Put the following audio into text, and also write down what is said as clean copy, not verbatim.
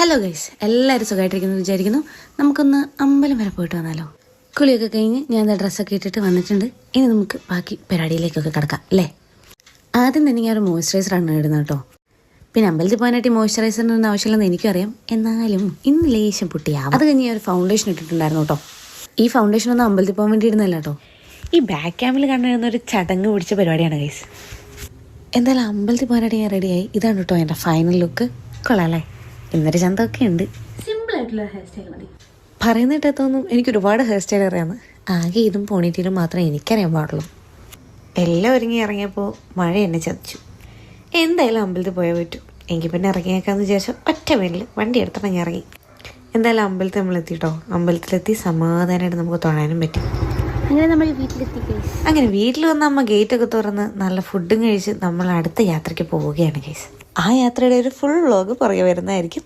Hello guys, എല്ലാവരും സുഖമായിട്ടിരിക്കുന്നു വിചാരിക്കുന്നു. നമുക്കൊന്ന് അമ്പലം വരെ പോയിട്ട് വന്നാലോ? കുളിയൊക്കെ കഴിഞ്ഞ് ഞാൻ ഡ്രസ്സൊക്കെ ഇട്ടിട്ട് വന്നിട്ടുണ്ട്. ഇനി നമുക്ക് ബാക്കി പരിപാടിയിലേക്കൊക്കെ കിടക്കാം അല്ലേ? ആദ്യം തന്നെ ഞാൻ ഒരു മോയ്സ്ചറൈസറാണ് ഇടുന്നത് കേട്ടോ. പിന്നെ അമ്പലത്തിൽ പോകാനായിട്ട് മോയ്സ്ചറൈസറിൻ്റെ ആവശ്യമില്ലെന്ന് എനിക്കറിയാം, എന്നാലും ഇന്ന് ലേശം പൊട്ടിയാവും. അത് കഴിഞ്ഞ് ഞാൻ ഒരു ഫൗണ്ടേഷൻ ഇട്ടിട്ടുണ്ടായിരുന്നു കേട്ടോ. ഈ ഫൗണ്ടേഷൻ ഒന്നും അമ്പലത്തിൽ പോകാൻ വേണ്ടി ഇടുന്നില്ല കേട്ടോ. ഈ ബാക്ക് ക്യാമിൽ കണ്ടിരുന്ന ഒരു ചടങ്ങ് പിടിച്ച പരിപാടിയാണ് ഗൈസ്. എന്തായാലും അമ്പലത്തിൽ പോകാനായിട്ട് ഞാൻ റെഡിയായി. ഇതാണ് കേട്ടോ എൻ്റെ ഫൈനൽ ലുക്ക്. കൊള്ളാല്ലേ? ഇന്നൊരു ചന്തമൊക്കെ ഉണ്ട്. സിമ്പിളായിട്ടുള്ള ഹെയർ സ്റ്റൈൽ മതി. പറയുന്നിട്ട് തോന്നും എനിക്ക് ഒരുപാട് ഹെയർ സ്റ്റൈൽ അറിയാമെന്ന്. ആകെ ഇതും പോണിറ്റീലും മാത്രമേ എനിക്കറിയാൻ പാടുള്ളൂ. എല്ലാം ഒരുങ്ങി ഇറങ്ങിയപ്പോൾ മഴ എന്നെ ചതിച്ചു. എന്തായാലും അമ്പലത്തിൽ പോയാൽ പറ്റും. എങ്കിൽ പിന്നെ ഇറങ്ങിയേക്കാന്ന് വിചാരിച്ചാൽ ഒറ്റ പേരിൽ വണ്ടി എടുത്തിറങ്ങി ഇറങ്ങി. എന്തായാലും അമ്പലത്തിൽ നമ്മളെത്തിട്ടോ. അമ്പലത്തിലെത്തി സമാധാനമായിട്ട് നമുക്ക് തൊഴാനും പറ്റി. അങ്ങനെ നമ്മൾ വീട്ടിലെത്തി. അങ്ങനെ വീട്ടിൽ വന്ന് അമ്മ ഗേറ്റൊക്കെ തുറന്ന് നല്ല ഫുഡും കഴിച്ച് നമ്മൾ അടുത്ത യാത്രയ്ക്ക് പോവുകയാണ് ഗൈസ്. ആ യാത്രയുടെ ഒരു ഫുൾ വ്ളോഗ് പുറകെ വരുന്നതായിരിക്കും.